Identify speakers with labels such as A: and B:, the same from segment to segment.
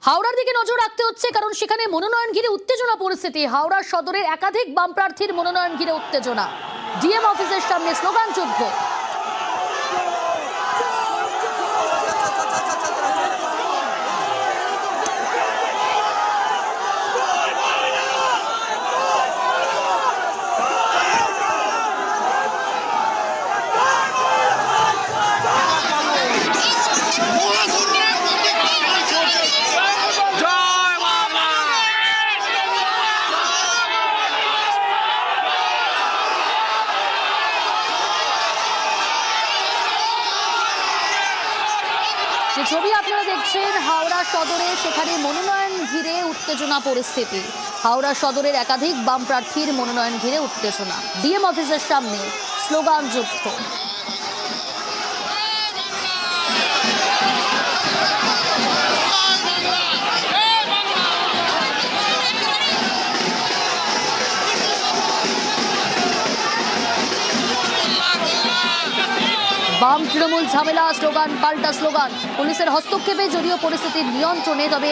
A: হাওড়ার দিকে নজর রাখতে হচ্ছে, কারণ সেখানে মনোনয়ন ঘিরে উত্তেজনা পরিস্থিতি। হাওড়া সদরের একাধিক বাম প্রার্থীর মনোনয়ন ঘিরে উত্তেজনা। ডিএম অফিসের সামনে স্লোগান যুদ্ধ। যে ছবি আপনারা দেখছেন হাওড়া সদরে, সেখানে মনোনয়ন ঘিরে উত্তেজনা পরিস্থিতি। হাওড়া সদরের একাধিক বাম প্রার্থীর মনোনয়ন ঘিরে উত্তেজনা। ডিএম অফিসের সামনে স্লোগান যুদ্ধ। বাম তৃণমূল ঝামেলা, স্লোগান পাল্টা স্লোগান। পুলিশের হস্তক্ষেপে যদিও পরিস্থিতির নিয়ন্ত্রণে, তবে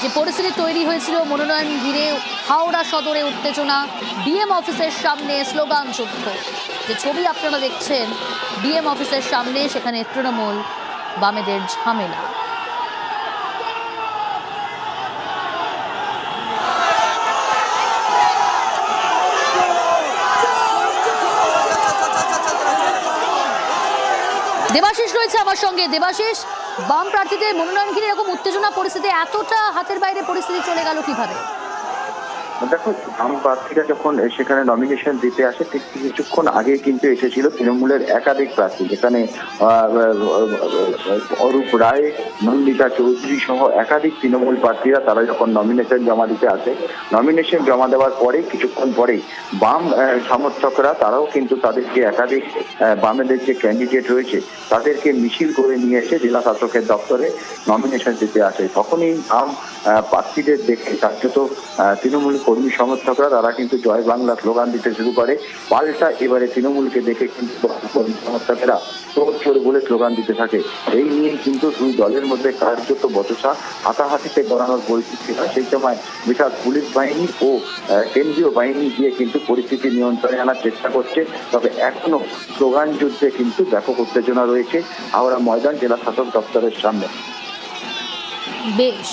A: যে পরিস্থিতি তৈরি হয়েছিল মনোনয়ন ঘিরে হাওড়া সদরে উত্তেজনা। ডিএম অফিসের সামনে স্লোগান যুদ্ধ। যে ছবি আপনারা দেখছেন ডিএম অফিসের সামনে, সেখানে তৃণমূল বামেদের ঝামেলা। দেবাশিস রয়েছে আমার সঙ্গে। দেবাশিস, বাম প্রার্থীদের মনোনয়ন ঘিরে এরকম উত্তেজনা পরিস্থিতি, এতটা হাতের বাইরে পরিস্থিতি চলে গেল কিভাবে?
B: দেখো, বাম প্রার্থীরা যখন সেখানে নমিনেশন দিতে আসে ঠিক কিছুক্ষণ আগে কিন্তু এসেছিল তৃণমূলের একাধিক প্রার্থী, যেখানে অরূপ রায়, নন্দিতা চৌধুরী সহ একাধিক তৃণমূল প্রার্থীরা তারা যখন নমিনেশন জমা দিতে আসে, নমিনেশন জমা দেওয়ার পরে কিছুক্ষণ পরেই বাম সমর্থকরা তারাও কিন্তু তাদেরকে একাধিক বামেদের যে ক্যান্ডিডেট রয়েছে তাদেরকে মিছিল করে নিয়ে এসে জেলা শাসকের দপ্তরে নমিনেশন দিতে আসে। তখনই বাম প্রার্থীদের দেখে কার্যত তৃণমূল কর্মী সমর্থকরা তারা কিন্তু জয় বাংলা স্লোগান দিতে শুরু করে। পাল্টা এবারে তৃণমূলকে দেখে কিন্তু কর্মী সমর্থকেরা তোড় বলে স্লোগান দিতে থাকে। এই নিয়ে কিন্তু দুই দলের মধ্যে কার্যত বচসা, হাতাহাতিতে গড়ানোর পরিস্থিতি হয়। সেই সময় বিশাল পুলিশ বাহিনী ও কেন্দ্রীয় বাহিনী দিয়ে কিন্তু পরিস্থিতি নিয়ন্ত্রণে আনার চেষ্টা করছে। তবে এখনো স্লোগান যুদ্ধে কিন্তু ব্যাপক উত্তেজনা রয়েছে হাওড়া ময়দান জেলা শাসক দপ্তরের সামনে।
A: বেশ।